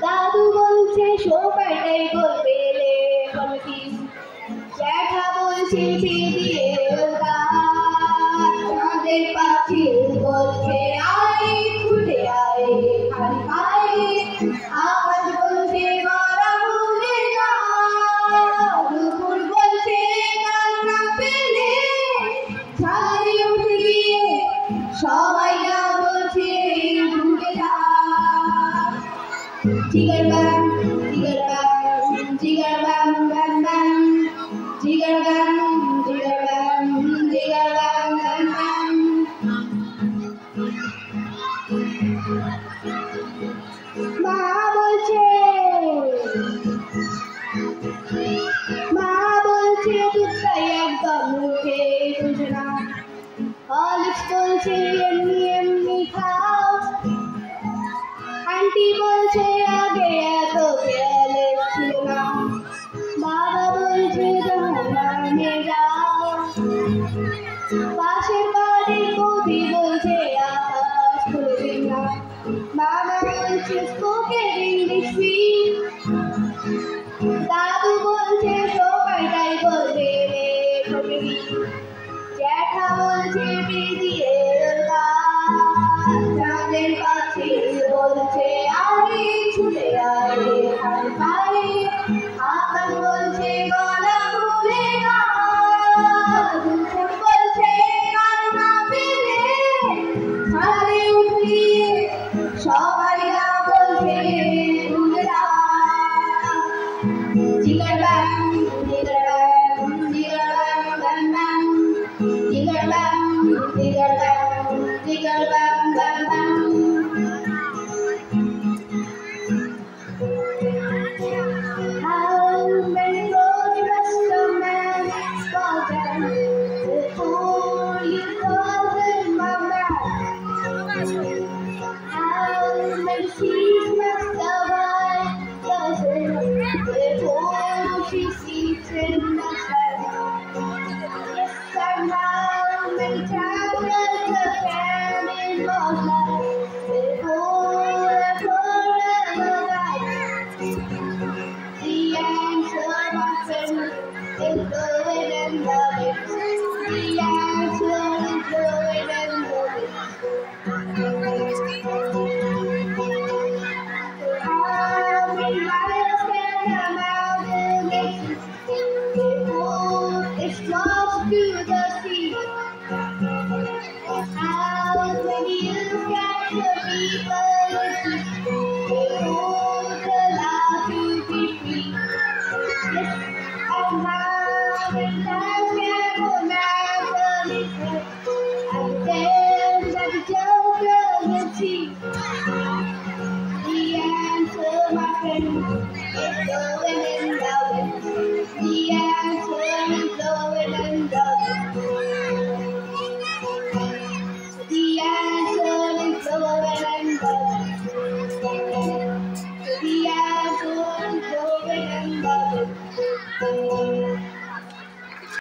দাদু বলছে সবাইটাই বলবে জ্যাঠা বলছে পেরিয়ে চাঁদের পাখি বলছে আয় ছুটে আয় খালি পায়ে আকাশ বলছে মারা ভুলে যা দুপুর বলছে গান না পেলে ছাড়ে উঠে গিয়ে সবাই না বলছে ঢুকে যা Jigger bang, jigger bang, jigger bang, bang bang, jigger bang, jigger bang, jigger bang, bang bang. মা বলছে দুধটাই একদম মুখে তুলছে না হরলিক্স বলছে এমনি এমনি খাও আন্টি বলছে আগে এত খেয়ালে ছিল না বাবা বলছে দাঁড়ানে যাও পাশের বাড়ির কবি বলছে আকাশ খুলবে না বাবা বলছে স্পোকেন ইংলিশ দাদু বলছে সবাইটাই বলবে জ্যাঠা বলছে বেরিয়ে চাঁদের পাখি বলছে আরে ছুটে আয় খালি পায়ে আকাশ বলছে গলা ভুলে না দুপুর বলছে গান না পেলে ছাড়ে উঠিয়ে সবাই না বলছে ভুলে না জিগার ব্যাং জিগার ব্যাং জিগার ব্যাং ব্যাং ব্যাং জিগার ব্যাং জিগার ব্যাং জিগার ব্যাং ব্যাং ব্যাং How many roads must a man fall down before you call him a man? How many